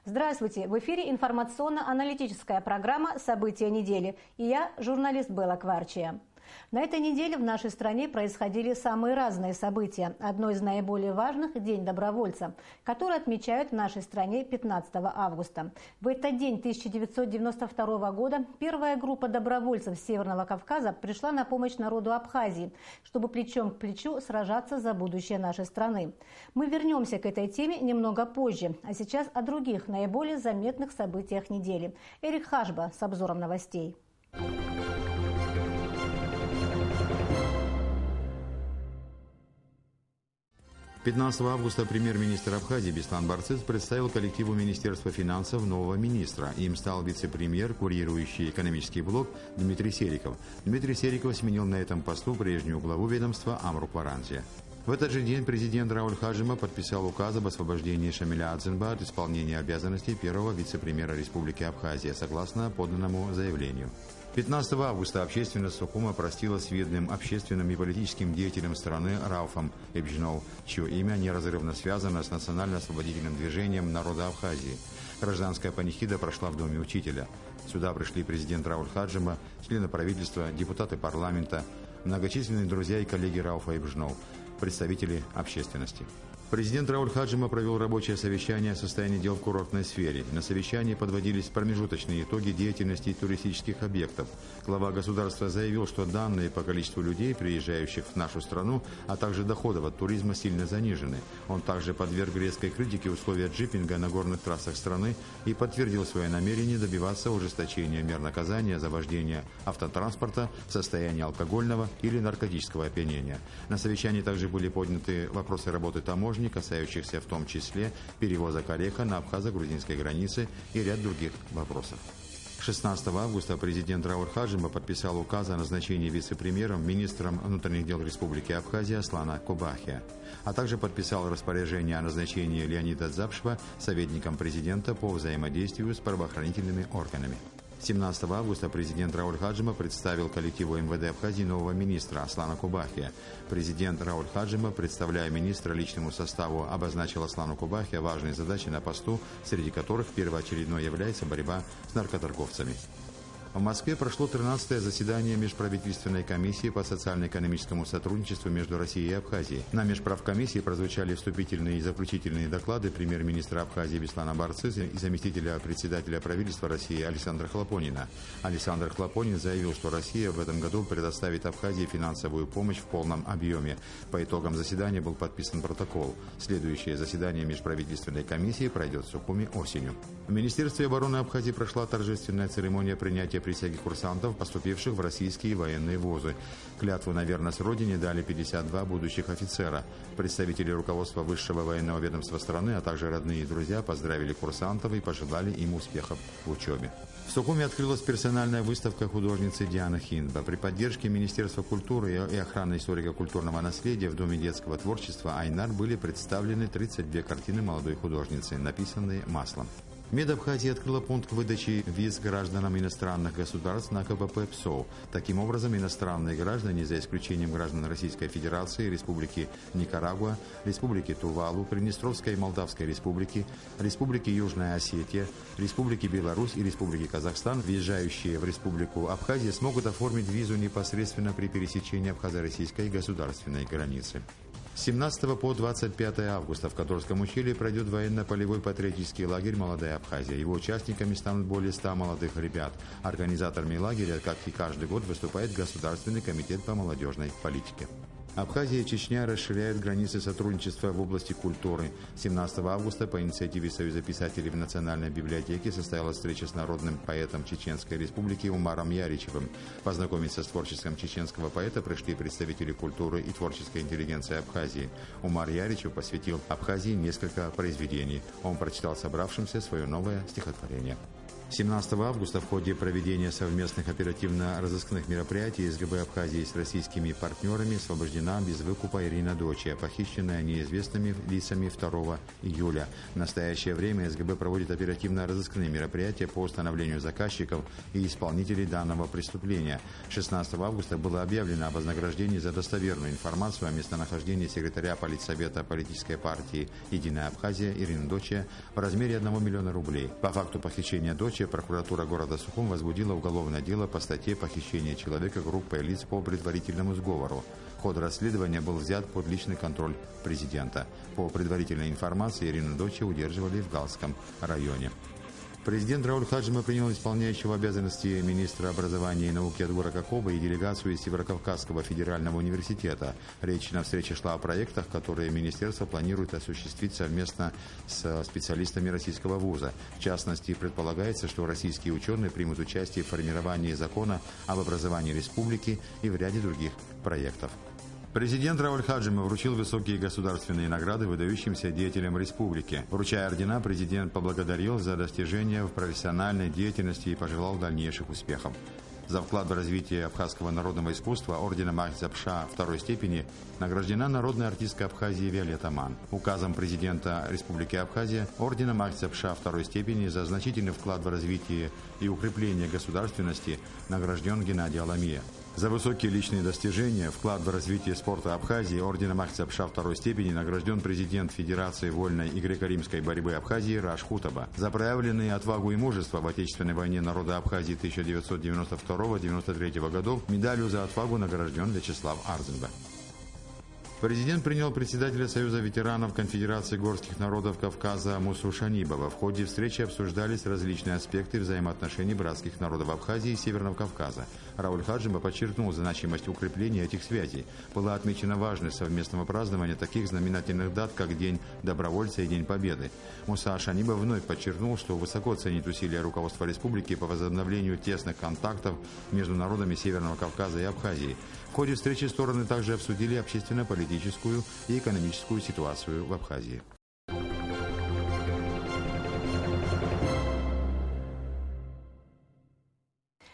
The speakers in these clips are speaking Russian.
Здравствуйте! В эфире информационно-аналитическая программа «События недели». И я, журналист Белла Кварчия. На этой неделе в нашей стране происходили самые разные события. Одно из наиболее важных – День добровольца, который отмечают в нашей стране 15 августа. В этот день 1992 года первая группа добровольцев Северного Кавказа пришла на помощь народу Абхазии, чтобы плечом к плечу сражаться за будущее нашей страны. Мы вернемся к этой теме немного позже, а сейчас о других наиболее заметных событиях недели. Эрик Хашба с обзором новостей. 15 августа премьер-министр Абхазии Беслан Барцыц представил коллективу Министерства финансов нового министра. Им стал вице-премьер, курирующий экономический блок Дмитрий Сериков. Дмитрий Сериков сменил на этом посту прежнюю главу ведомства Амру Кваранзе. В этот же день президент Рауль Хажима подписал указ об освобождении Шамиля Адзинба от исполнения обязанностей первого вице-премьера Республики Абхазия, согласно поданному заявлению. 15 августа общественность Сухума простила с видным общественным и политическим деятелем страны Рауфом Эбжноу, чье имя неразрывно связано с национально-освободительным движением народа Абхазии. Гражданская панихида прошла в доме учителя. Сюда пришли президент Рауль Хаджима, члены правительства, депутаты парламента, многочисленные друзья и коллеги Рауфа Эбжноу, представители общественности. Президент Рауль Хаджима провел рабочее совещание о состоянии дел в курортной сфере. На совещании подводились промежуточные итоги деятельности туристических объектов. Глава государства заявил, что данные по количеству людей, приезжающих в нашу страну, а также доходов от туризма сильно занижены. Он также подверг резкой критике условия джипинга на горных трассах страны и подтвердил свое намерение добиваться ужесточения мер наказания за вождение автотранспорта в состоянии алкогольного или наркотического опьянения. На совещании также были подняты вопросы работы таможни, касающихся в том числе перевозок ореха на абхазо-грузинской границе и ряд других вопросов. 16 августа президент Рауль Хаджима подписал указ о назначении вице-премьером министром внутренних дел Республики Абхазия Аслана Кобахия, а также подписал распоряжение о назначении Леонида Дзапшева советником президента по взаимодействию с правоохранительными органами. 17 августа президент Рауль Хаджима представил коллективу МВД Абхазии нового министра Аслана Кобахия. Президент Рауль Хаджима, представляя министра личному составу, обозначил Аслану Кобахия важные задачи на посту, среди которых первоочередной является борьба с наркоторговцами. В Москве прошло 13-е заседание Межправительственной комиссии по социально-экономическому сотрудничеству между Россией и Абхазией. На межправкомиссии прозвучали вступительные и заключительные доклады премьер-министра Абхазии Беслана Барцыца и заместителя председателя правительства России Александра Хлопонина. Александр Хлопонин заявил, что Россия в этом году предоставит Абхазии финансовую помощь в полном объеме. По итогам заседания был подписан протокол. Следующее заседание Межправительственной комиссии пройдет в Сухуме осенью. В Министерстве обороны Абхазии прошла торжественная церемония принятия присяги курсантов, поступивших в российские военные вузы. Клятву на верность Родине дали 52 будущих офицера. Представители руководства высшего военного ведомства страны, а также родные и друзья поздравили курсантов и пожелали им успехов в учебе. В Сухуме открылась персональная выставка художницы Дианы Хинба. При поддержке Министерства культуры и охраны историко-культурного наследия в Доме детского творчества «Айнар» были представлены 32 картины молодой художницы, написанные маслом. МИД Абхазии открыла пункт выдачи виз гражданам иностранных государств на КПП ПСО. Таким образом, иностранные граждане, за исключением граждан Российской Федерации, Республики Никарагуа, Республики Тувалу, Приднестровской и Молдавской Республики, Республики Южная Осетия, Республики Беларусь и Республики Казахстан, въезжающие в Республику Абхазия, смогут оформить визу непосредственно при пересечении абхазо-российской государственной границы. С 17 по 25 августа в Которском ущелье пройдет военно-полевой патриотический лагерь «Молодая Абхазия». Его участниками станут более 100 молодых ребят. Организаторами лагеря, как и каждый год, выступает Государственный комитет по молодежной политике. Абхазия и Чечня расширяют границы сотрудничества в области культуры. 17 августа по инициативе Союза писателей в Национальной библиотеке состоялась встреча с народным поэтом Чеченской Республики Умаром Яричевым. Познакомиться с творчеством чеченского поэта пришли представители культуры и творческой интеллигенции Абхазии. Умар Яричев посвятил Абхазии несколько произведений. Он прочитал собравшимся свое новое стихотворение. 17 августа в ходе проведения совместных оперативно-розыскных мероприятий СГБ Абхазии с российскими партнерами освобождена без выкупа Ирина Дочия, похищенная неизвестными лицами 2 июля. В настоящее время СГБ проводит оперативно-розыскные мероприятия по установлению заказчиков и исполнителей данного преступления. 16 августа было объявлено о вознаграждении за достоверную информацию о местонахождении секретаря Политсовета политической партии «Единая Абхазия» Ирины Дочия в размере 1 миллиона рублей. По факту похищения Дочия прокуратура города Сухум возбудила уголовное дело по статье «Похищение человека группой лиц по предварительному сговору». Ход расследования был взят под личный контроль президента. По предварительной информации, Ирину Дочию удерживали в Галском районе. Президент Рауль Хаджима принял исполняющего обязанности министра образования и науки Эдгора Кокоба и делегацию из Северокавказского федерального университета. Речь на встрече шла о проектах, которые министерство планирует осуществить совместно с специалистами российского вуза. В частности, предполагается, что российские ученые примут участие в формировании закона об образовании республики и в ряде других проектов. Президент Рауль Хаджима вручил высокие государственные награды выдающимся деятелям республики. Вручая ордена, президент поблагодарил за достижения в профессиональной деятельности и пожелал дальнейших успехов. За вклад в развитие абхазского народного искусства орденом Ахтзапша второй степени награждена народная артистка Абхазии Виолетта Ман. Указом президента Республики Абхазия орденом Ахтзапша второй степени за значительный вклад в развитие и укрепление государственности награжден Геннадий Аламия. За высокие личные достижения, вклад в развитие спорта Абхазии орденом Ахтзапша второй степени награжден президент Федерации вольной и греко-римской борьбы Абхазии Раш Хутаба. За проявленные отвагу и мужество в Отечественной войне народа Абхазии 1992-1993 годов медалью за отвагу награжден Вячеслав Арзенба. Президент принял председателя Союза ветеранов Конфедерации горских народов Кавказа Мусу Шанибова. В ходе встречи обсуждались различные аспекты взаимоотношений братских народов Абхазии и Северного Кавказа. Рауль Хаджима подчеркнул значимость укрепления этих связей. Была отмечена важность совместного празднования таких знаменательных дат, как День добровольца и День Победы. Муса Шанибов вновь подчеркнул, что высоко ценит усилия руководства республики по возобновлению тесных контактов между народами Северного Кавказа и Абхазии. В ходе встречи стороны также обсудили общественно-политическую и экономическую ситуацию в Абхазии.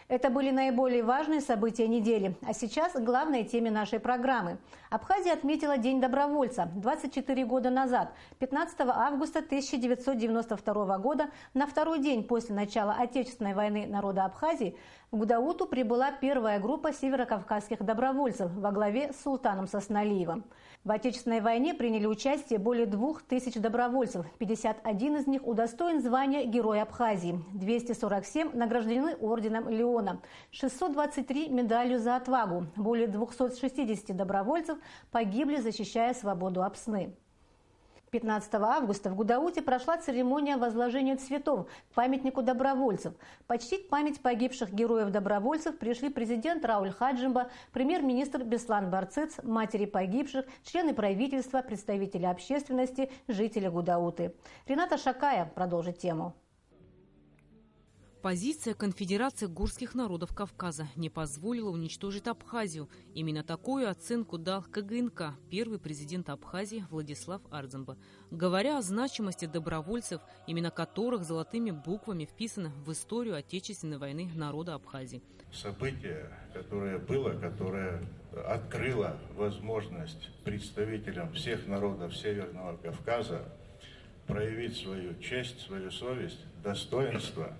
Это были наиболее важные события недели. А сейчас к главной теме нашей программы. Абхазия отметила День добровольца 24 года назад, 15 августа 1992 года, на второй день после начала Отечественной войны народа Абхазии, в Гудауту прибыла первая группа северокавказских добровольцев во главе с султаном Сосналиевым. В Отечественной войне приняли участие более 2000 добровольцев, 51 из них удостоен звания Героя Абхазии, 247 награждены орденом Леона, 623 медалью за отвагу, более 260 добровольцев погибли, защищая свободу Апсны. 15 августа в Гудауте прошла церемония возложения цветов к памятнику добровольцев. Почтить память погибших героев-добровольцев пришли президент Рауль Хаджима, премьер-министр Беслан Барцыц, матери погибших, члены правительства, представители общественности, жители Гудауты. Рената Шакая продолжит тему. Позиция Конфедерации горских народов Кавказа не позволила уничтожить Абхазию. Именно такую оценку дал КГНК первый президент Абхазии Владислав Арзенба, говоря о значимости добровольцев, имена которых золотыми буквами вписано в историю Отечественной войны народа Абхазии. Событие, которое было, которое открыло возможность представителям всех народов Северного Кавказа проявить свою честь, свою совесть, достоинство.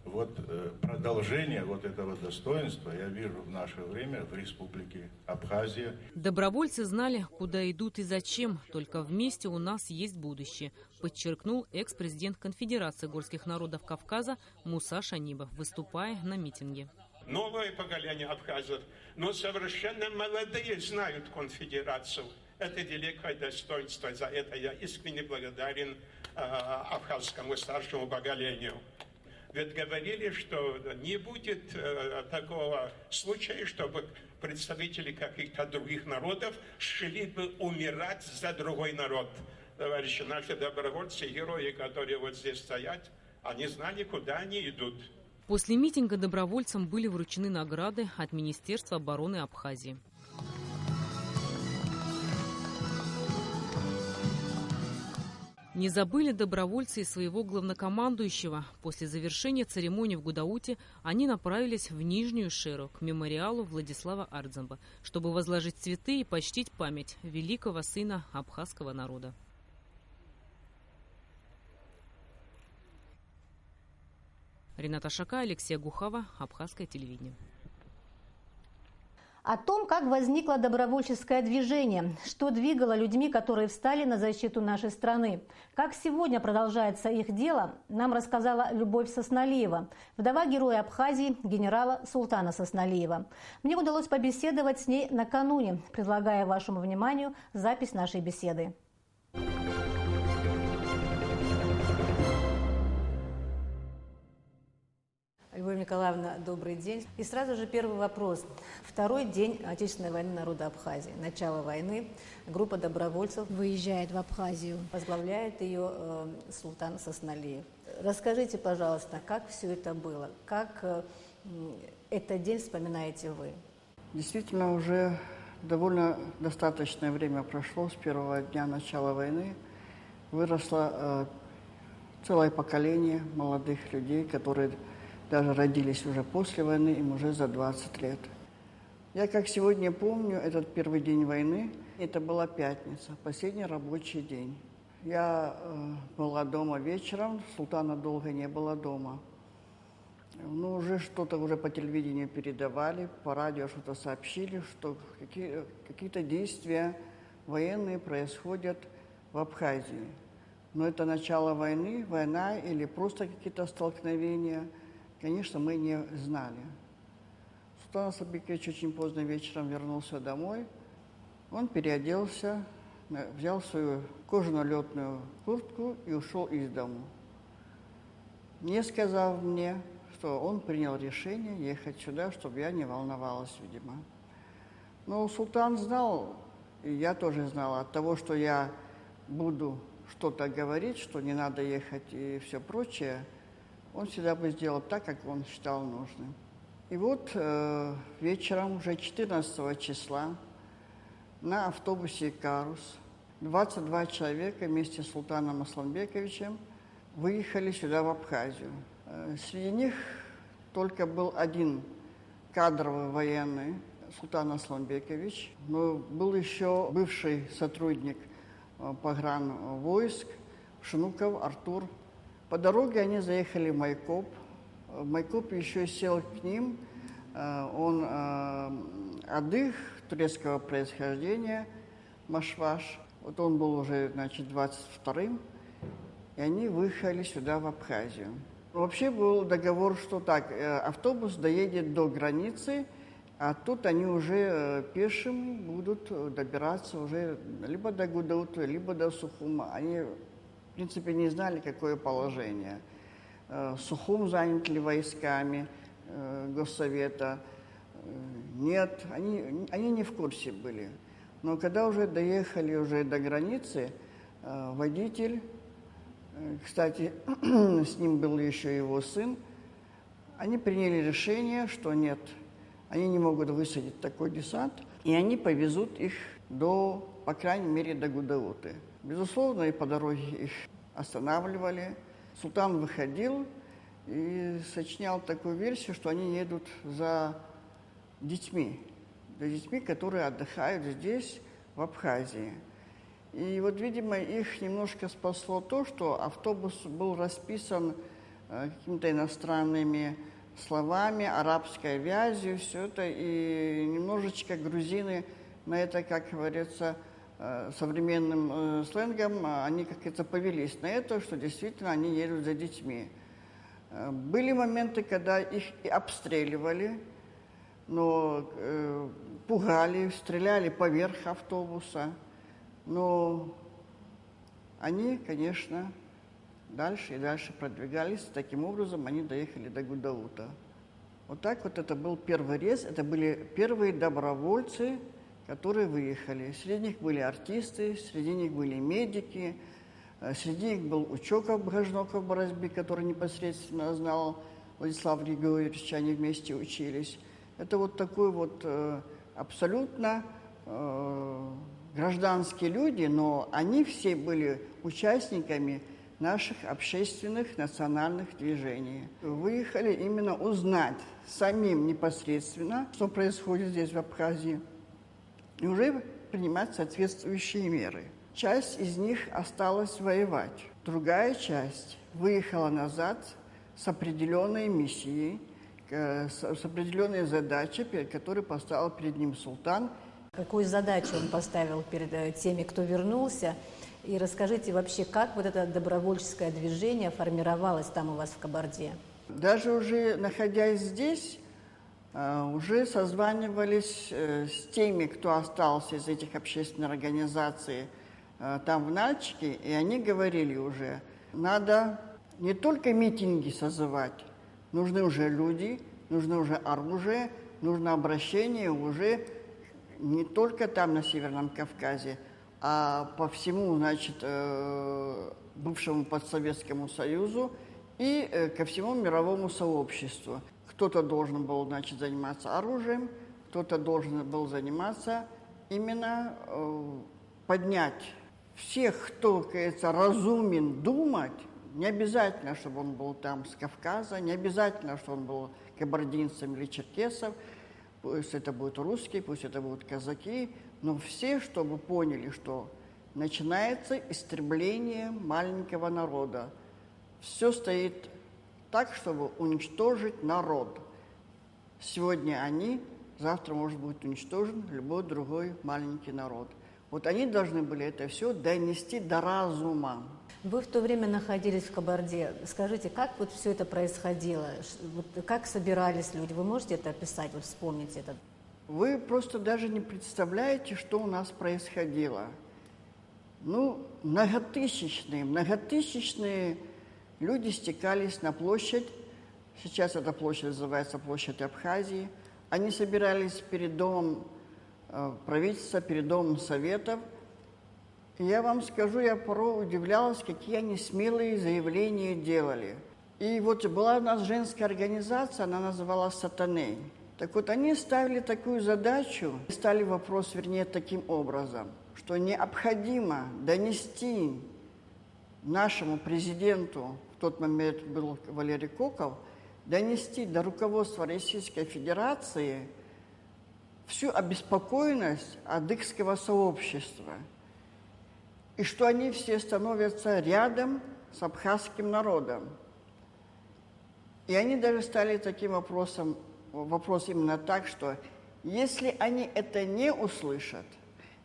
Вот продолжение вот этого достоинства я вижу в наше время в Республике Абхазия. Добровольцы знали, куда идут и зачем. Только вместе у нас есть будущее, подчеркнул экс-президент Конфедерации горских народов Кавказа Муса Шанибов, выступая на митинге. Новое поколение абхазов, но совершенно молодые знают конфедерацию. Это великое достоинство. За это я искренне благодарен абхазскому старшему поколению. Ведь говорили, что не будет такого случая, чтобы представители каких-то других народов шли бы умирать за другой народ. Товарищи, наши добровольцы, герои, которые вот здесь стоят, они знали, куда они идут. После митинга добровольцам были вручены награды от Министерства обороны Абхазии. Не забыли добровольцы и своего главнокомандующего. После завершения церемонии в Гудауте они направились в Нижнюю Шеру, к мемориалу Владислава Ардзамба, чтобы возложить цветы и почтить память великого сына абхазского народа. Рената Шака, Алексей Гухава, Абхазское телевидение. О том, как возникло добровольческое движение, что двигало людьми, которые встали на защиту нашей страны. Как сегодня продолжается их дело, нам рассказала Любовь Сосналиева, вдова героя Абхазии генерала Султана Сосналиева. Мне удалось побеседовать с ней накануне. Предлагаю вашему вниманию запись нашей беседы. Любовь Николаевна, добрый день. И сразу же первый вопрос. Второй день Отечественной войны народа Абхазии. Начало войны. Группа добровольцев выезжает в Абхазию. Возглавляет ее Султан Сосналиев. Расскажите, пожалуйста, как все это было? Как этот день вспоминаете вы? Действительно, уже довольно достаточное время прошло с первого дня начала войны. Выросло целое поколение молодых людей, которые даже родились уже после войны, им уже за 20 лет. Я, как сегодня помню, этот первый день войны, это была пятница, последний рабочий день. Я была дома вечером, Султана долго не было дома. Ну, уже что-то уже по телевидению передавали, по радио что-то сообщили, что какие-то действия военные происходят в Абхазии. Но это начало войны, война или просто какие-то столкновения, конечно, мы не знали. Султан Асылбекович очень поздно вечером вернулся домой. Он переоделся, взял свою кожаную летную куртку и ушел из дому, не сказав мне, что он принял решение ехать сюда, чтобы я не волновалась, видимо. Но Султан знал, и я тоже знала, от того, что я буду что-то говорить, что не надо ехать и все прочее, он всегда бы сделал так, как он считал нужным. И вот вечером, уже 14 числа, на автобусе «Карус» 22 человека вместе с Султаном Асылбековичем выехали сюда, в Абхазию. Среди них только был один кадровый военный, Султан Асылбекович, но был еще бывший сотрудник погранвойск Шнуков Артур. По дороге они заехали в Майкоп. В Майкопе еще сел к ним. Он адых турецкого происхождения, Машваш. Вот он был уже, значит, 22-м. И они выехали сюда, в Абхазию. Вообще был договор, что так, автобус доедет до границы, а тут они уже пешим будут добираться уже либо до Гудаута, либо до Сухума. Они, в принципе, не знали, какое положение. Сухум занят ли войсками Госсовета? Нет, они не в курсе были. Но когда уже доехали уже до границы, водитель, кстати, с ним был еще его сын, они приняли решение, что нет, они не могут высадить такой десант, и они повезут их до, по крайней мере, до Гудауты. Безусловно, и по дороге их останавливали. Султан выходил и сочинял такую версию, что они едут за детьми, которые отдыхают здесь, в Абхазии. И вот, видимо, их немножко спасло то, что автобус был расписан какими-то иностранными словами, арабской вязью, все это, и немножечко грузины на это, как говорится, современным сленгом, они как-то повелись на это, что действительно они едут за детьми. Были моменты, когда их и обстреливали, но пугали, стреляли поверх автобуса. Но они, конечно, дальше и дальше продвигались. Таким образом, они доехали до Гудаута. Вот так вот это был первый рейс. Это были первые добровольцы, которые выехали. Среди них были артисты, среди них были медики, среди них был Учоков Бгажноков Боразби, который непосредственно знал Владислав Григорьевич, они вместе учились. Это вот такой вот абсолютно гражданские люди, но они все были участниками наших общественных национальных движений. Выехали именно узнать самим непосредственно, что происходит здесь, в Абхазии, и уже принимать соответствующие меры. Часть из них осталась воевать. Другая часть выехала назад с определенной миссией, с определенной задачей, которую поставил перед ним султан. Какую задачу он поставил перед теми, кто вернулся? И расскажите вообще, как вот это добровольческое движение формировалось там у вас в Кабарде? Даже уже находясь здесь, уже созванивались с теми, кто остался из этих общественных организаций там в Нальчике, и они говорили уже, надо не только митинги созывать, нужны уже люди, нужно уже оружие, нужно обращение уже не только там, на Северном Кавказе, а по всему, значит, бывшему постсоветскому Союзу и ко всему мировому сообществу. Кто-то должен был, значит, заниматься оружием, кто-то должен был заниматься именно поднять всех, кто, кажется, разумен думать. Не обязательно, чтобы он был там с Кавказа, не обязательно, что он был кабардинцем или черкесом. Пусть это будут русские, пусть это будут казаки, но все, чтобы поняли, что начинается истребление маленького народа. Все стоит так, чтобы уничтожить народ. Сегодня они, завтра может быть уничтожен любой другой маленький народ. Вот они должны были это все донести до разума. Вы в то время находились в Кабарде. Скажите, как вот все это происходило? Вот как собирались люди? Вы можете это описать, вот вспомнить это? Вы просто даже не представляете, что у нас происходило. Ну, многотысячные люди стекались на площадь. Сейчас эта площадь называется площадь Абхазии. Они собирались перед домом правительства, перед домом советов. И я вам скажу, я порой удивлялась, какие они смелые заявления делали. И вот была у нас женская организация, она называлась «Сатаней». Так вот, они ставили такую задачу, ставили вопрос, вернее, таким образом, что необходимо донести нашему президенту, в тот момент был Валерий Коков, донести до руководства Российской Федерации всю обеспокоенность адыгского сообщества, и что они все становятся рядом с абхазским народом. И они даже стали таким вопрос именно так, что если они это не услышат,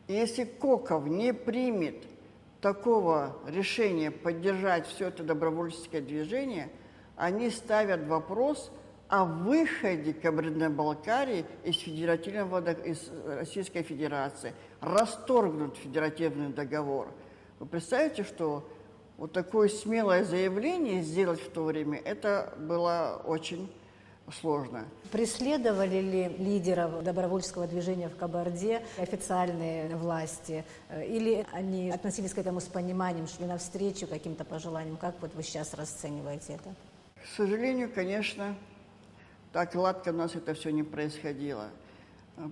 и если Коков не примет такого решения поддержать все это добровольческое движение, они ставят вопрос о выходе Кабардино-Балкарии из Российской Федерации, расторгнут федеративный договор. Вы представляете, что вот такое смелое заявление сделать в то время, это было очень сложно. Преследовали ли лидеров добровольческого движения в Кабарде официальные власти? Или они относились к этому с пониманием, шли навстречу каким-то пожеланиям? Как вот вы сейчас расцениваете это? К сожалению, конечно, так гладко у нас это все не происходило.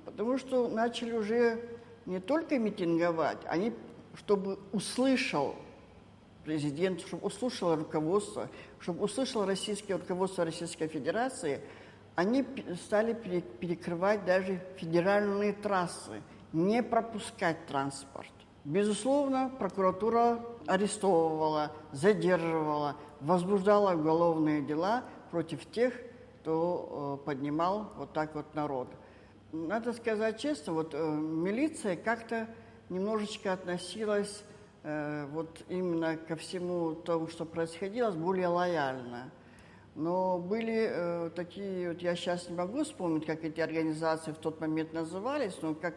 Потому что начали уже не только митинговать, они, чтобы услышал президент, чтобы услышало руководство, чтобы услышало руководство Российской Федерации, они стали перекрывать даже федеральные трассы, не пропускать транспорт. Безусловно, прокуратура арестовывала, задерживала, возбуждала уголовные дела против тех, кто поднимал вот так вот народ. Надо сказать честно, вот милиция как-то немножечко относилась вот именно ко всему тому, что происходило, более лояльно. Но были такие, вот я сейчас не могу вспомнить, как эти организации в тот момент назывались, но как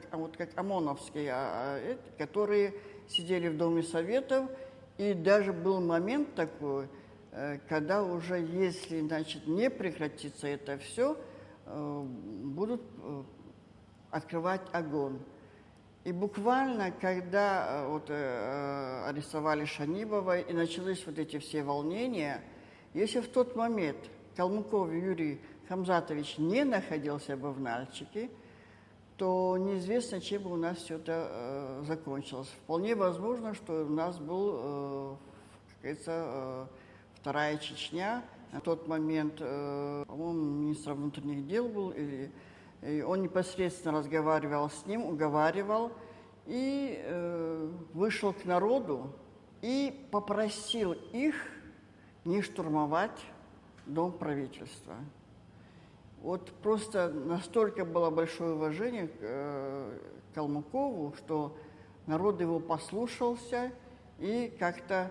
ОМОНовские, которые сидели в Доме Советов, и даже был момент такой, когда уже, если, значит, не прекратится это все, будут открывать огонь. И буквально, когда вот арестовали Шанибова и начались вот эти все волнения, если в тот момент Калмыков Юрий Хамзатович не находился бы в Нальчике, то неизвестно, чем бы у нас все это закончилось. Вполне возможно, что у нас был, как говорится, вторая Чечня. На тот момент, по-моему, министр внутренних дел был, и он непосредственно разговаривал с ним, уговаривал, и вышел к народу и попросил их не штурмовать Дом правительства. Вот просто настолько было большое уважение к Калмыкову, что народ его послушался и как-то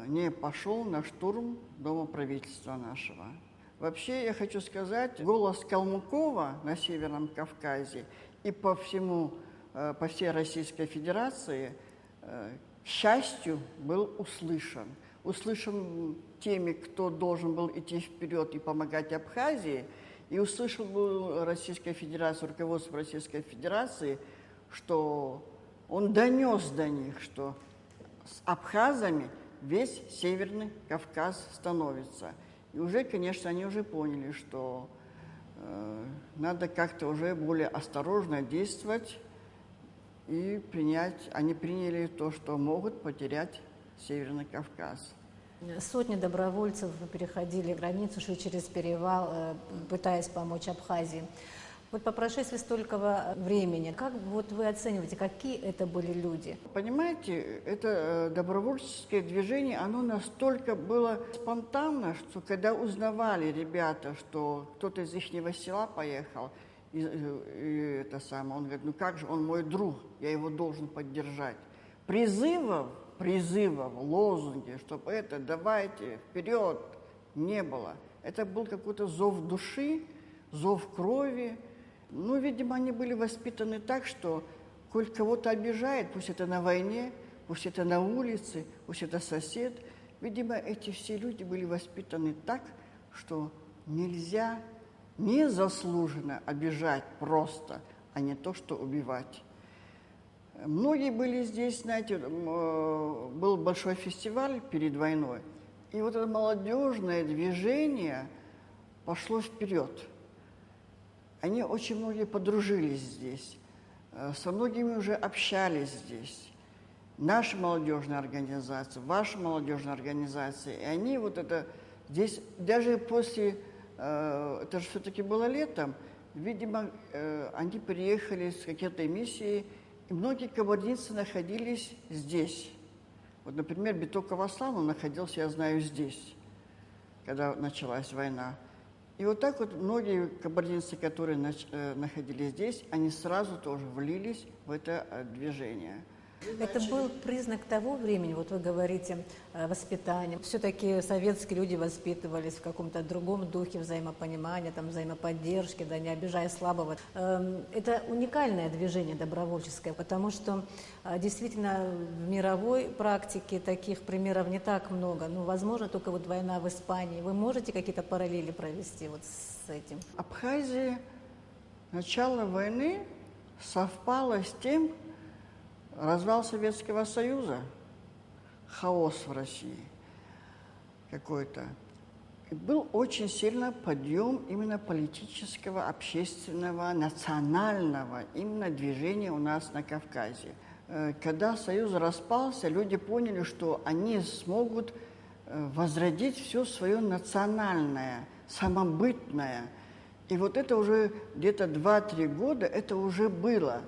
не пошел на штурм Дома правительства нашего. Вообще, я хочу сказать, голос Калмыкова на Северном Кавказе и по всей Российской Федерации, к счастью, был услышан. Услышан теми, кто должен был идти вперед и помогать Абхазии, и услышал был Российская Федерация, руководство Российской Федерации, что он донес до них, что с абхазами весь Северный Кавказ становится. И уже, конечно, они уже поняли, что надо как-то уже более осторожно действовать и принять. Они приняли то, что могут потерять Северный Кавказ. Сотни добровольцев переходили границу, шли через перевал, пытаясь помочь Абхазии. Вот по прошествии столького времени, как вот вы оцениваете, какие это были люди? Понимаете, это добровольческое движение, оно настолько было спонтанно, что когда узнавали ребята, что кто-то из их села поехал, и это самое, он говорит, ну как же, он мой друг, я его должен поддержать. Призывов, лозунги, чтобы это, давайте, вперед, не было. Это был какой-то зов души, зов крови. Ну, видимо, они были воспитаны так, что, коль кого-то обижает, пусть это на войне, пусть это на улице, пусть это сосед. Видимо, эти все люди были воспитаны так, что нельзя незаслуженно обижать просто, а не то, что убивать. Многие были здесь, знаете, был большой фестиваль перед войной, и вот это молодежное движение пошло вперед. Они очень многие подружились здесь, со многими уже общались здесь. Наша молодежная организация, ваша молодежная организация, и они вот это здесь, даже после, это же все-таки было летом, видимо, они приехали с какой-то миссией, и многие кабардинцы находились здесь. Вот, например, Битоков Аслан находился, я знаю, здесь, когда началась война. И вот так вот многие кабардинцы, которые находились здесь, они сразу тоже влились в это движение. Это был признак того времени, вот вы говорите, воспитание. Все-таки советские люди воспитывались в каком-то другом духе взаимопонимания, там, взаимоподдержки, да, не обижая слабого. Это уникальное движение добровольческое, потому что действительно в мировой практике таких примеров не так много. Ну, возможно, только вот война в Испании. Вы можете какие-то параллели провести вот с этим? Абхазия, начало войны совпало с тем, развал Советского Союза, хаос в России какой-то. И был очень сильный подъем именно политического, общественного, национального именно движения у нас на Кавказе. Когда Союз распался, люди поняли, что они смогут возродить все свое национальное, самобытное. И вот это уже где-то 2-3 года это уже было.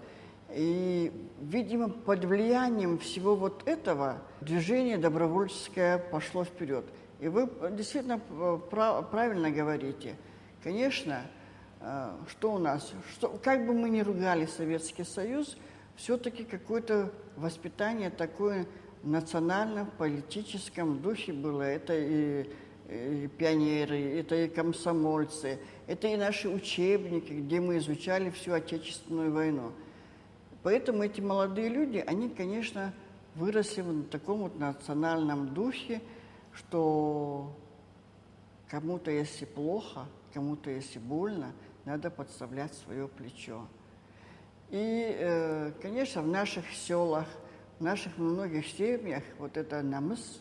И, видимо, под влиянием всего вот этого движение добровольческое пошло вперед. И вы действительно правильно говорите. Конечно, что у нас, как бы мы ни ругали Советский Союз, все-таки какое-то воспитание такое национальном, политическом духе было. Это и пионеры, это и комсомольцы, это и наши учебники, где мы изучали всю Отечественную войну. Поэтому эти молодые люди, они, конечно, выросли в таком вот национальном духе, что кому-то, если плохо, кому-то, если больно, надо подставлять свое плечо. И, конечно, в наших селах, в наших многих семьях вот это намыс,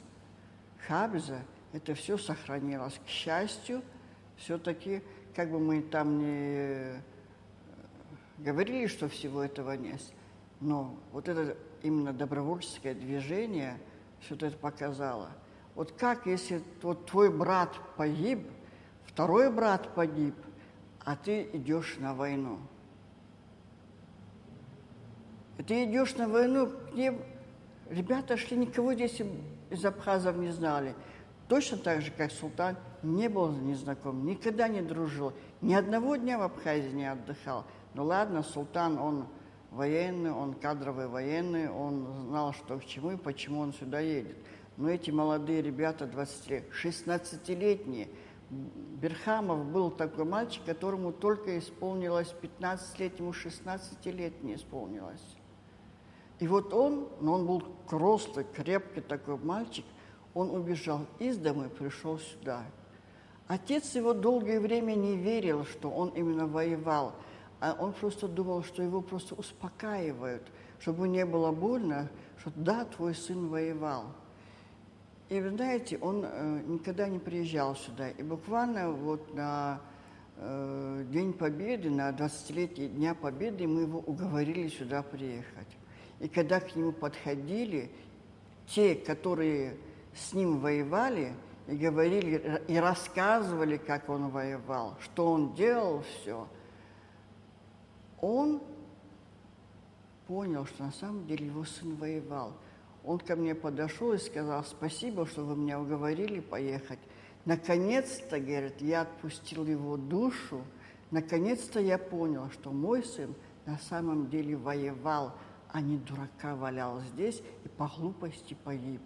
хабза, это все сохранилось. К счастью, все-таки, как бы мы там говорили, что всего этого нет. Но вот это именно добровольческое движение все это показало. Вот как, если вот твой брат погиб, второй брат погиб, а ты идешь на войну. И ты идешь на войну, где ребята шли, никого здесь из абхазов не знали. Точно так же, как Султан не был незнаком, никогда не дружил, ни одного дня в Абхазии не отдыхал. Ну ладно, Султан, он военный, он кадровый военный, он знал, что к чему и почему он сюда едет. Но эти молодые ребята, 16-летние, Берхамов был такой мальчик, которому только исполнилось 15 лет, ему 16 лет не исполнилось. И вот он был рослый, крепкий такой мальчик, он убежал из дома и пришел сюда. Отец его долгое время не верил, что он именно воевал, а он просто думал, что его просто успокаивают, чтобы не было больно, что да, твой сын воевал. И вы знаете, он никогда не приезжал сюда. И буквально вот на День Победы, на 20-летие Дня Победы мы его уговорили сюда приехать. И когда к нему подходили, те, которые с ним воевали, и говорили, и рассказывали, как он воевал, что он делал, все, он понял, что на самом деле его сын воевал. Он ко мне подошел и сказал: спасибо, что вы меня уговорили поехать. Наконец-то, говорит, я отпустил его душу, наконец-то я понял, что мой сын на самом деле воевал, а не дурака валял здесь и по глупости погиб.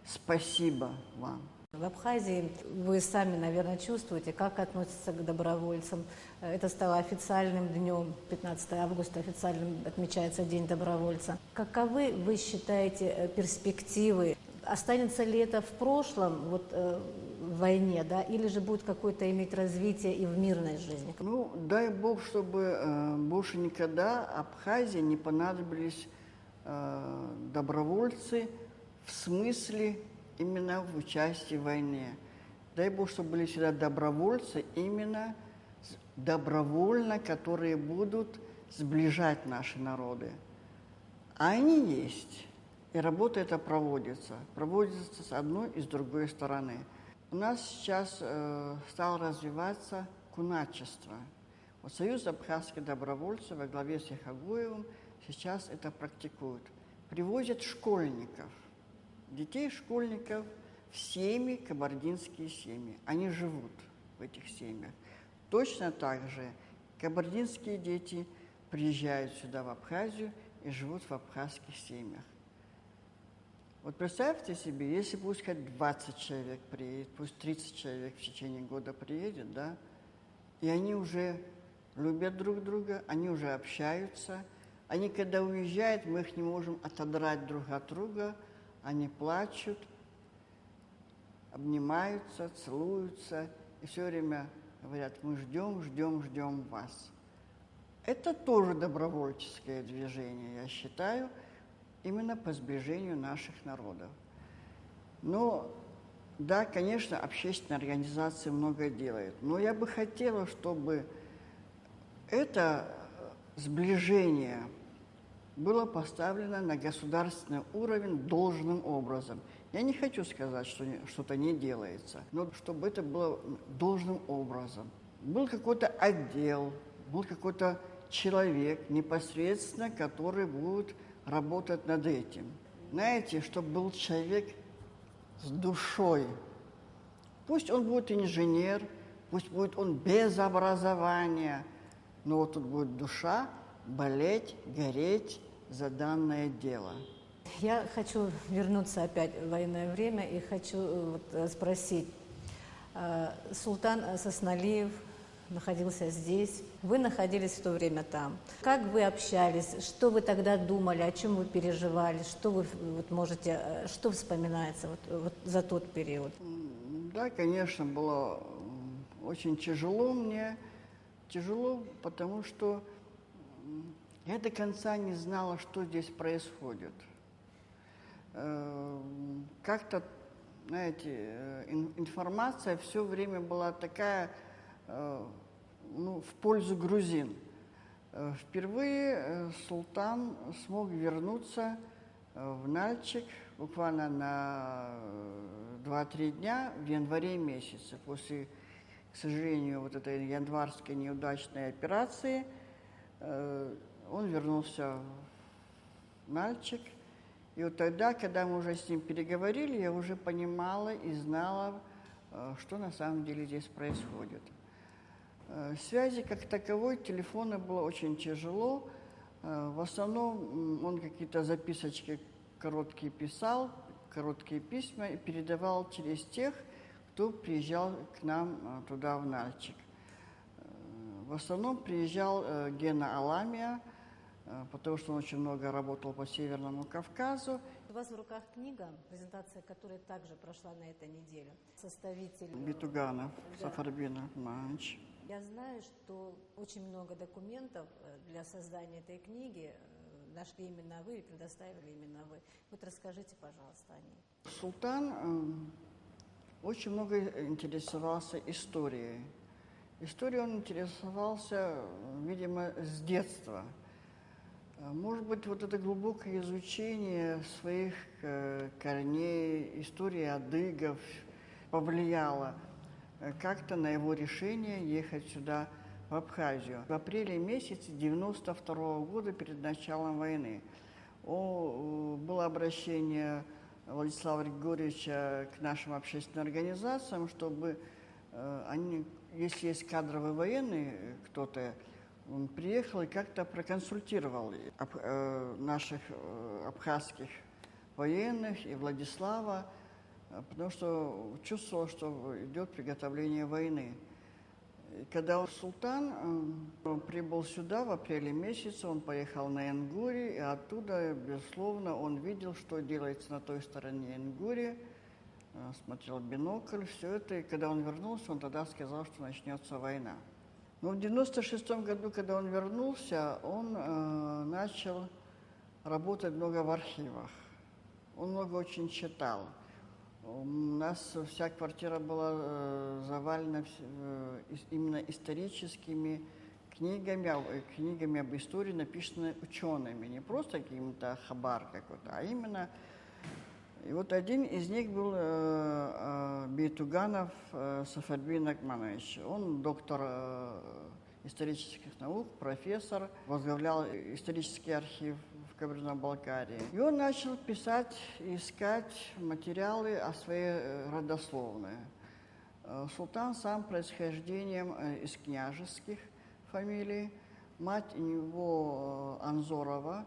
Спасибо вам. В Абхазии вы сами, наверное, чувствуете, как относятся к добровольцам. Это стало официальным днем, 15 августа официальным отмечается День добровольца. Каковы, вы считаете, перспективы? Останется ли это в прошлом, вот, в войне, да, или же будет какое-то иметь развитие и в мирной жизни? Ну, дай Бог, чтобы больше никогда Абхазии не понадобились добровольцы в смысле именно в участии в войне. Дай Бог, чтобы были всегда добровольцы, именно добровольно, которые будут сближать наши народы. А они есть. И работа эта проводится. Проводится с одной и с другой стороны. У нас сейчас стало развиваться куначество. Вот Союз абхазских добровольцев во главе с Яхагуевым сейчас это практикуют. Привозят школьников, детей школьников в семьи, кабардинские семьи. Они живут в этих семьях. Точно так же кабардинские дети приезжают сюда, в Абхазию, и живут в абхазских семьях. Вот представьте себе, если пусть хоть 20 человек приедет, пусть 30 человек в течение года приедет, да, и они уже любят друг друга, они уже общаются, они, когда уезжают, мы их не можем отодрать друг от друга, они плачут, обнимаются, целуются и все время говорят: мы ждем, ждем, ждем вас. Это тоже добровольческое движение, я считаю, именно по сближению наших народов. Но, да, конечно, общественные организации много делают, но я бы хотела, чтобы это сближение было поставлено на государственный уровень должным образом. Я не хочу сказать, что что-то не делается, но чтобы это было должным образом. Был какой-то отдел, был какой-то человек непосредственно, который будет работать над этим. Знаете, чтобы был человек с душой. Пусть он будет инженер, пусть будет он без образования, но вот тут будет душа болеть, гореть за данное дело. Я хочу вернуться опять в военное время и хочу спросить. Султан Сосналиев находился здесь, вы находились в то время там. Как вы общались, что вы тогда думали, о чем вы переживали, что вы можете, что вспоминается за тот период? Да, конечно, было очень тяжело мне. Тяжело, потому что я до конца не знала, что здесь происходит. Как-то, знаете, информация все время была такая, в пользу грузин. Впервые Султан смог вернуться в Нальчик буквально на 2-3 дня в январе месяце. После, к сожалению, вот этой январской неудачной операции он вернулся в Нальчик. И вот тогда, когда мы уже с ним переговорили, я уже понимала и знала, что на самом деле здесь происходит. Связи как таковой, телефона было очень тяжело. В основном он какие-то записочки короткие писал, короткие письма и передавал через тех, кто приезжал к нам туда, в Нальчик. В основном приезжал Гена Аламия, потому что он очень много работал по Северному Кавказу. У вас в руках книга, презентация которой также прошла на этой неделе. Составитель Битуганов, да. Сафарбин Ахманович. Я знаю, что очень много документов для создания этой книги нашли именно вы и предоставили именно вы. Вот расскажите, пожалуйста, о ней. Султан очень много интересовался историей. Историей он интересовался, видимо, с детства. Может быть, вот это глубокое изучение своих корней, истории адыгов повлияло как-то на его решение ехать сюда, в Абхазию. В апреле месяце 1992 года, перед началом войны, было обращение Владислава Григорьевича к нашим общественным организациям, чтобы они, если есть кадровые военные, кто-то приехал и как-то проконсультировал наших абхазских военных и Владислава, потому что чувствовал, что идет приготовление войны. И когда Султан прибыл сюда в апреле месяце, он поехал на Ингури, и оттуда, безусловно, он видел, что делается на той стороне Ингури, смотрел в бинокль, все это, и когда он вернулся, он тогда сказал, что начнется война. Но в 1996 году, когда он вернулся, он начал работать много в архивах. Он много очень читал. У нас вся квартира была завалена именно историческими книгами об истории, написанными учеными, не просто каким-то хабар какой-то, а именно... И вот один из них был Бейтуганов Сафарбин Ахманович. Он доктор исторических наук, профессор, возглавлял исторический архив в Кабардино-Балкарии. И он начал писать и искать материалы о своей родословной. Султан сам происхождением из княжеских фамилий. Мать у него Анзорова,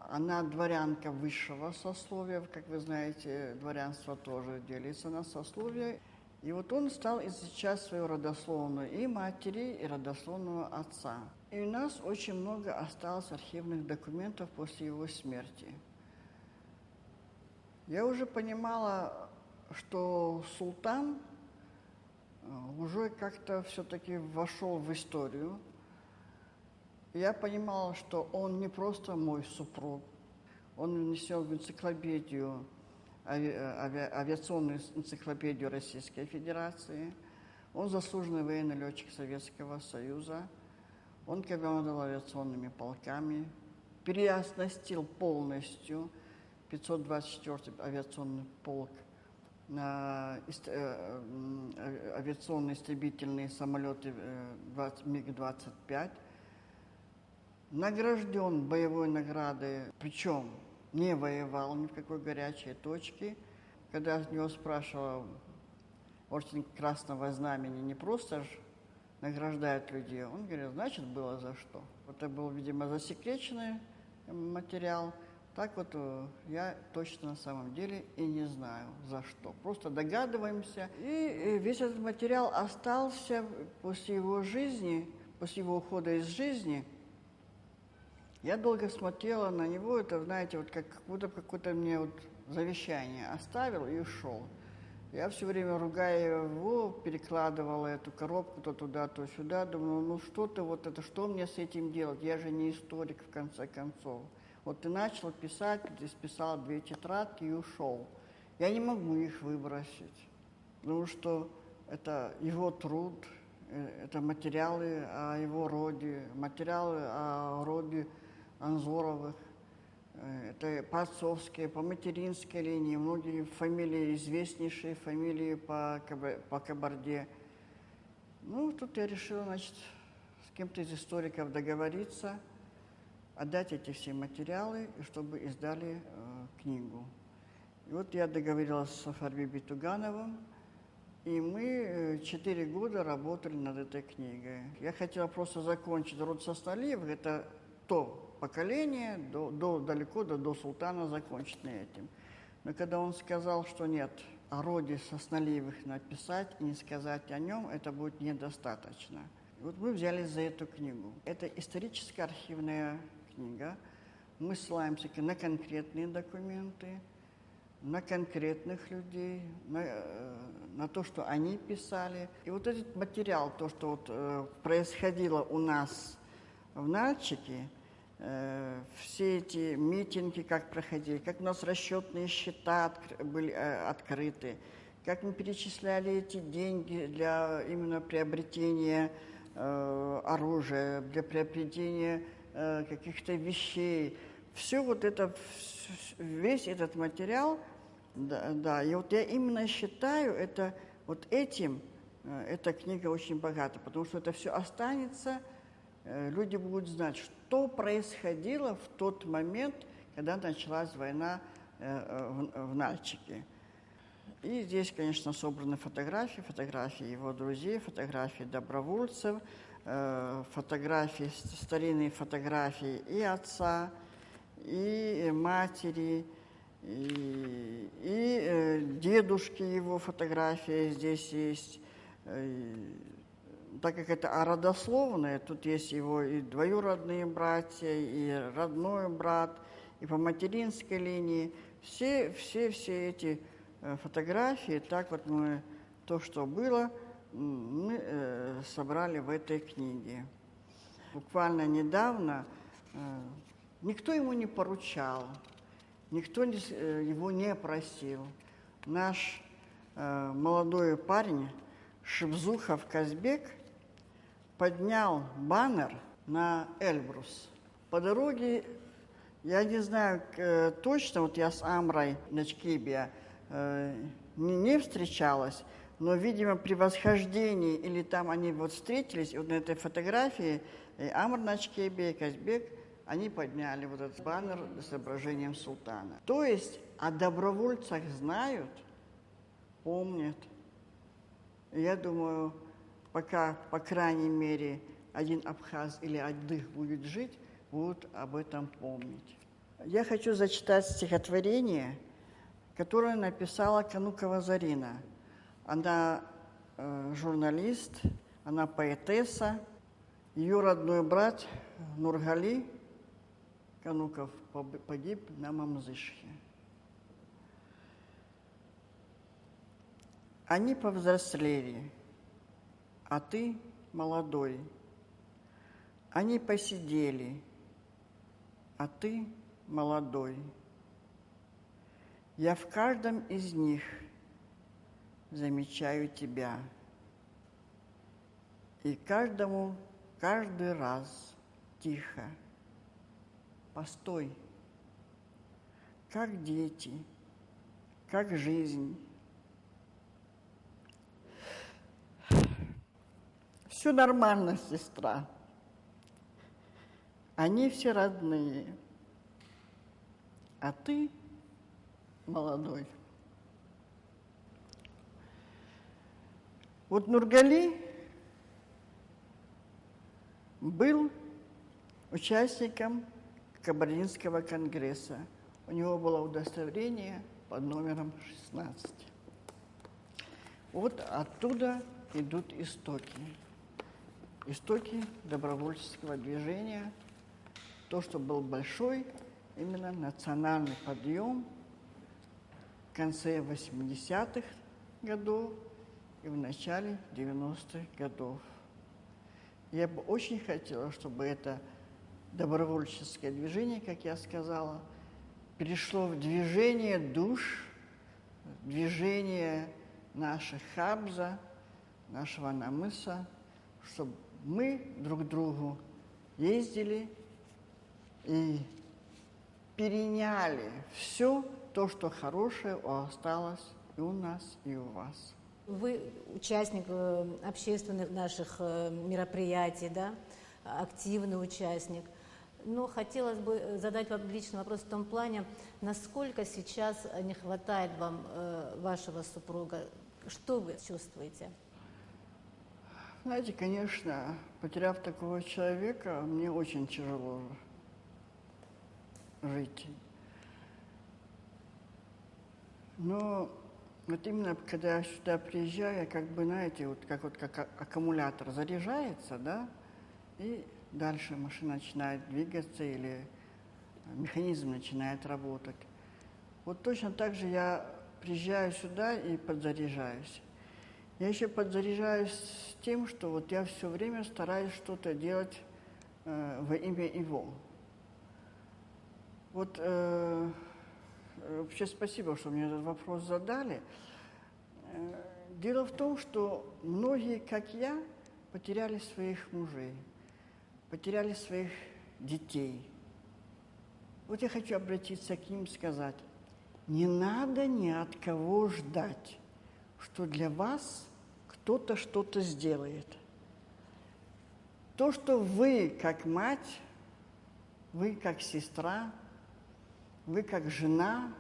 она дворянка высшего сословия. Как вы знаете, дворянство тоже делится на сословия. И вот он стал изучать свою родословную и матери, и родословную отца. И у нас очень много осталось архивных документов после его смерти. Я уже понимала, что Султан уже как-то все-таки вошел в историю. Я понимала, что он не просто мой супруг, он внесен в энциклопедию, авиационную энциклопедию Российской Федерации. Он заслуженный военный летчик Советского Союза. Он командовал авиационными полками, переоснастил полностью 524-й авиационный полк на авиационные истребительные самолеты МиГ-25. Награжден боевой наградой, причем не воевал ни в какой горячей точке. Когда с него спрашивал орден Красного Знамени, не просто же награждают людей, он говорил, значит, было за что. Это был, видимо, засекреченный материал. Так вот я точно на самом деле и не знаю, за что. Просто догадываемся. И весь этот материал остался после его жизни, после его ухода из жизни. Я долго смотрела на него, это, знаете, вот как будто какое-то мне вот завещание оставил и ушел. Я все время, ругая его, перекладывала эту коробку то туда, то сюда. Думала, ну что-то вот это, что мне с этим делать? Я же не историк, в конце концов. Вот ты начал писать, ты списал 2 тетрадки и ушел. Я не могу их выбросить, потому что это его труд, Это материалы о его роде, материалы о роде Анзоровых. Это по отцовской, по материнской линии, многие фамилии, известнейшие фамилии по Кабарде. Ну, тут я решила, значит, с кем-то из историков договориться, отдать эти все материалы, чтобы издали книгу. И вот я договорилась с Сафарби Битугановым, и мы 4 года работали над этой книгой. Я хотела просто закончить род Сасналиевых, это то поколение, далеко до султана закончить на этим. Но когда он сказал, что нет, о роде Сасналиевых написать и не сказать о нем, это будет недостаточно. И вот мы взялись за эту книгу. Это историческая архивная книга. Мы ссылаемся на конкретные документы, на конкретных людей, на то, что они писали. И вот этот материал, то, что вот, происходило у нас в Нальчике, все эти митинги, как проходили, как у нас расчетные счета были открыты, как мы перечисляли эти деньги для именно приобретения оружия, для приобретения каких-то вещей. Все вот это, весь этот материал, да, и вот я именно считаю, это вот этим, эта книга очень богата, потому что это все останется, люди будут знать, что происходило в тот момент, когда началась война в Нальчике. И здесь, конечно, собраны фотографии его друзей, фотографии добровольцев, фотографии, старинные фотографии и отца, и матери, и дедушки его фотография здесь есть. Так как это родословное, тут есть его и двоюродные братья, и родной брат, и по материнской линии. Все эти фотографии, так вот мы, то, что было, мы собрали в этой книге. Буквально недавно никто ему не поручал, никто его не просил. Наш молодой парень Шибзухов Казбек поднял баннер на Эльбрус. По дороге, я не знаю точно, вот я с Амрой Начкебия не встречалась, но, видимо, при восхождении, или там они вот встретились, и вот на этой фотографии Амр Начкебия и Казбек, они подняли вот этот баннер с изображением султана. То есть о добровольцах знают, помнят. Я думаю, пока, по крайней мере, один абхаз или адых будет жить, будут об этом помнить. Я хочу зачитать стихотворение, которое написала Канукова Зарина. Она журналист, она поэтесса. Ее родной брат Нургали Кануков погиб на Мамзышхе. Они повзрослели, а ты молодой. Они посидели, а ты молодой. Я в каждом из них замечаю тебя. И каждый раз тихо. Постой, как дети, как жизнь. Все нормально, сестра. Они все родные, а ты молодой. Вот Нургали был участником Кабардинского конгресса. У него было удостоверение под номером 16. Вот оттуда идут истоки. Истоки добровольческого движения. То, что был большой именно национальный подъем в конце 80-х годов и в начале 90-х годов. Я бы очень хотела, чтобы это добровольческое движение, как я сказала, перешло в движение душ, движение наших Хабза, нашего Намыса, чтобы мы друг к другу ездили и переняли все то, что хорошее осталось и у нас, и у вас. Вы участник общественных наших мероприятий, да? Активный участник. Но хотелось бы задать вам личный вопрос в том плане, насколько сейчас не хватает вам вашего супруга? Что вы чувствуете? Знаете, конечно, потеряв такого человека, мне очень тяжело жить. Но вот именно когда я сюда приезжаю, я как бы, знаете, как аккумулятор заряжается, да, и дальше машина начинает двигаться или механизм начинает работать. Вот точно так же я приезжаю сюда и подзаряжаюсь. Я еще подзаряжаюсь тем, что вот я все время стараюсь что-то делать во имя его. Вот вообще спасибо, что мне этот вопрос задали. Дело в том, что многие, как я, потеряли своих мужей, потеряли своих детей. Вот я хочу обратиться к ним и сказать, не надо ни от кого ждать, что для вас кто-то что-то сделает. То, что вы как мать, вы как сестра, вы как жена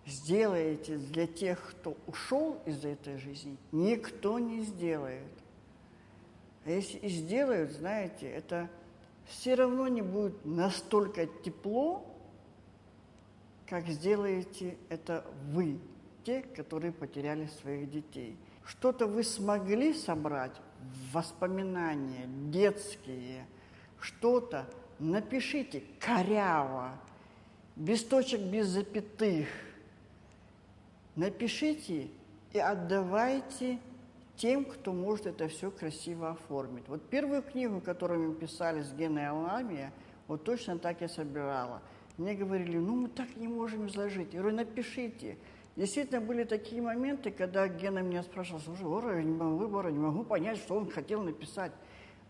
сделаете для тех, кто ушел из этой жизни, никто не сделает. А если и сделают, знаете, это все равно не будет настолько тепло, как сделаете это вы, те, которые потеряли своих детей. Что-то вы смогли собрать, воспоминания детские, что-то напишите коряво, без точек, без запятых. Напишите и отдавайте тем, кто может это все красиво оформить. Вот первую книгу, которую мы писали с Геной Аламия, вот точно так я собирала. Мне говорили, ну мы так не можем изложить. Я говорю, напишите. Действительно, были такие моменты, когда Гена меня спрашивал, слушай, Ора, я не могу понять, что он хотел написать.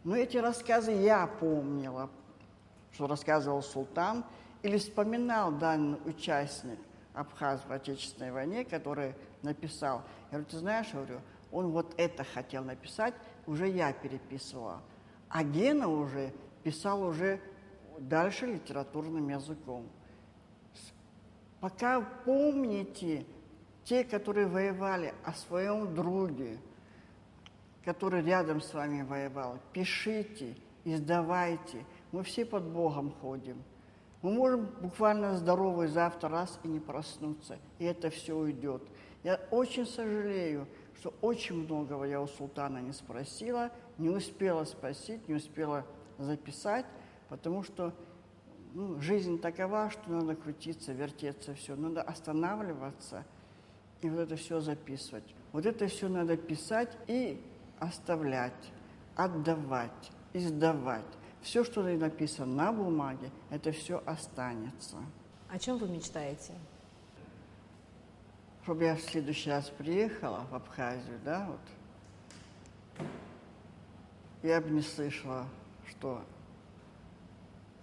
Но эти рассказы я помнила, что рассказывал Султан, или вспоминал данный участник Абхаз в Отечественной войне, который написал. Я говорю, ты знаешь, говорю, он вот это хотел написать, уже я переписывала. А Гена уже писал уже дальше литературным языком. Пока помните те, которые воевали, о своем друге, который рядом с вами воевал, пишите, издавайте. Мы все под Богом ходим. Мы можем буквально здоровый завтра раз и не проснуться, и это все уйдет. Я очень сожалею, что очень многого я у Султана не спросила, не успела спросить, не успела записать, потому что жизнь такова, что надо крутиться, вертеться, все, надо останавливаться и вот это все записывать. Вот это все надо писать и оставлять, отдавать, издавать. Все, что написано на бумаге, это все останется. О чем вы мечтаете? Чтобы я в следующий раз приехала в Абхазию, да, вот, я бы не слышала, что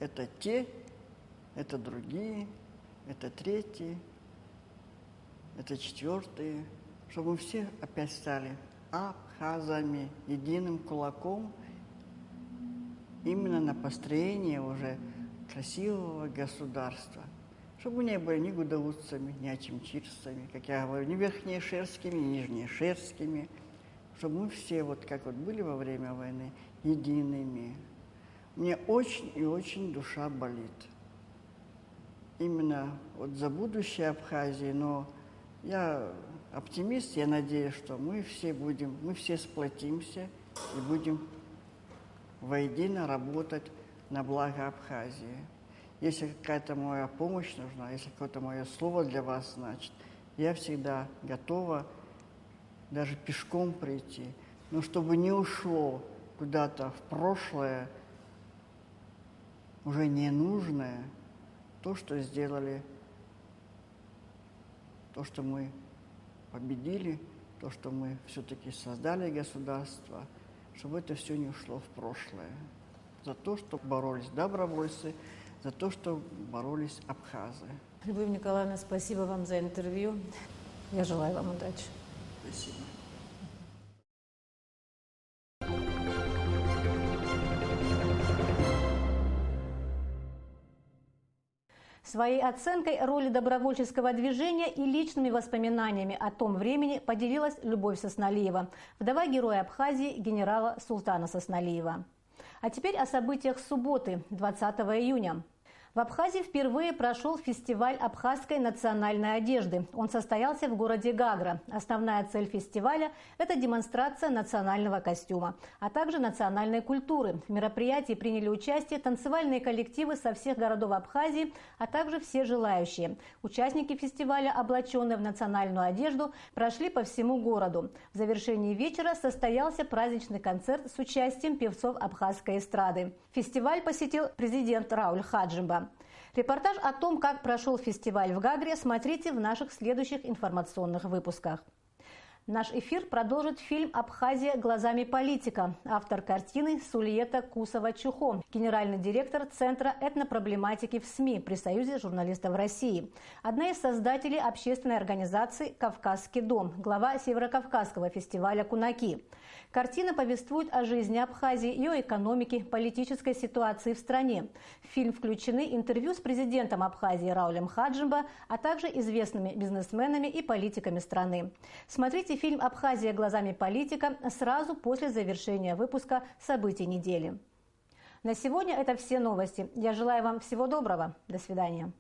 это те, это другие, это третьи, это четвертые, чтобы мы все опять стали абхазами, единым кулаком, именно на построение уже красивого государства. Чтобы мы не были ни гудаутцами, ни ачимчирцами, как я говорю, ни верхнешерскими, ни нижнешерскими, чтобы мы все, вот как вот были во время войны, едиными. Мне очень и очень душа болит. Именно вот за будущее Абхазии, но я оптимист, я надеюсь, что мы все сплотимся и будем воедино работать на благо Абхазии. Если какая-то моя помощь нужна, если какое-то мое слово для вас значит, я всегда готова даже пешком прийти, но чтобы не ушло куда-то в прошлое, уже ненужное, то, что сделали, то, что мы победили, то, что мы все-таки создали государство, чтобы это все не ушло в прошлое. За то, что боролись добровольцы, за то, что боролись абхазы. Любовь Николаевна, спасибо вам за интервью. Я желаю вам удачи. Спасибо. Своей оценкой роли добровольческого движения и личными воспоминаниями о том времени поделилась Любовь Сосналиева, вдова героя Абхазии генерала Султана Сосналиева. А теперь о событиях субботы, 20 июня. В Абхазии впервые прошел фестиваль абхазской национальной одежды. Он состоялся в городе Гагра. Основная цель фестиваля – это демонстрация национального костюма, а также национальной культуры. В мероприятии приняли участие танцевальные коллективы со всех городов Абхазии, а также все желающие. Участники фестиваля, облаченные в национальную одежду, прошли по всему городу. В завершении вечера состоялся праздничный концерт с участием певцов абхазской эстрады. Фестиваль посетил президент Рауль Хаджимба. Репортаж о том, как прошел фестиваль в Гагре, смотрите в наших следующих информационных выпусках. Наш эфир продолжит фильм «Абхазия глазами политика». Автор картины Сулиета Кусова-Чухо, генеральный директор Центра этнопроблематики в СМИ при Союзе журналистов России. Одна из создателей общественной организации «Кавказский дом», глава Северокавказского фестиваля «Кунаки». Картина повествует о жизни Абхазии, ее экономике, политической ситуации в стране. В фильм включены интервью с президентом Абхазии Раулем Хаджимба, а также известными бизнесменами и политиками страны. Смотрите фильм «Абхазия глазами политика» сразу после завершения выпуска «Событий недели». На сегодня это все новости. Я желаю вам всего доброго. До свидания.